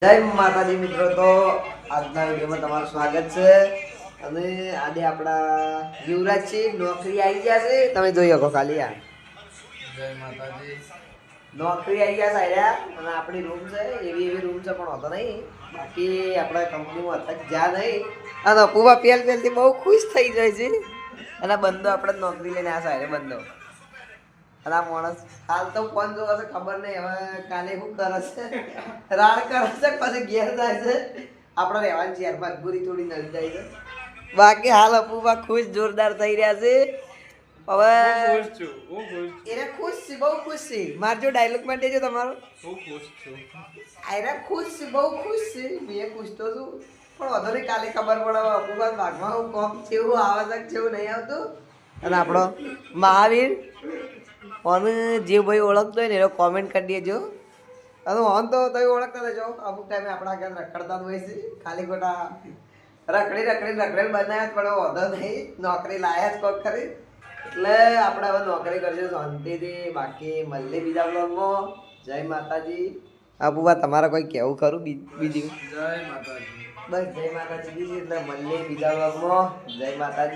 જય માતાજી મિત્રો, તો આજના વિડીયોમાં તમારું સ્વાગત છે. અને આજે આપણા યુવરાજજી નોકરી આવી ગયા છે. તમે જોઈ શકો ખાલી આ જય માતાજી. નોકરી આવી ગયા સાયરા. અને આપણી રૂમ છે એવી રૂમ છે, પણ હોતો નહીં. બાકી આપણા કંપનીમાં અત્યારે જ્યાં નહીં. અને અપુભા પહેલથી બહુ ખુશ થઈ જાય છે. અને બંધો આપણે નોકરી લઈને આ સાયરે બંધો. અને આ માણસ હાલ તો ફોન જોવા છે, ખબર નહીં હવે કાલે શું કરે છે. રાડ કરે છે પછી ઘેર જાય છે. આપણે રહેવાની છે મજબૂરી થોડી નડી જાય છે. બાકી હાલ અપુભા ખુશ જોરદાર થઈ રહ્યા છે. હવે એને ખુશ છે, બહુ ખુશ છે. મારજો ડાયલોગ માટે જો તમારો. હું ખુશ છું. એને ખુશ છે, બહુ ખુશ છે. મેં ખુશ તો છું, પણ વધુ નહીં કાલે ખબર પડે અપુભા ભાગમાં હું કોમ જેવું આવે છે જેવું નહીં આવતું. અને આપણો મહાવીર અને જે ભાઈ ઓળખતો હોય ને એનો કોમેન્ટ કરી દેજો. અને ઓન તો તમે ઓળખતા રહેજો. અમુક ટાઈમે આપણા ઘર રખડતા હોય છે, ખાલી ખોટા રખડેલ બનાવ્યા પણ વધો નહીં. નોકરી લાયા જ કોક ખરી. એટલે આપણે હવે નોકરી કરજો શાંતિથી. બાકી મળીએ બીજા બ્લોગમાં. જય માતાજી. અપુભા તમારે કોઈ કહેવું ખરું બીજું? જય માતાજી. બસ જય માતાજી. એટલે મળીએ બીજા બ્લોગમાં. જય માતાજી.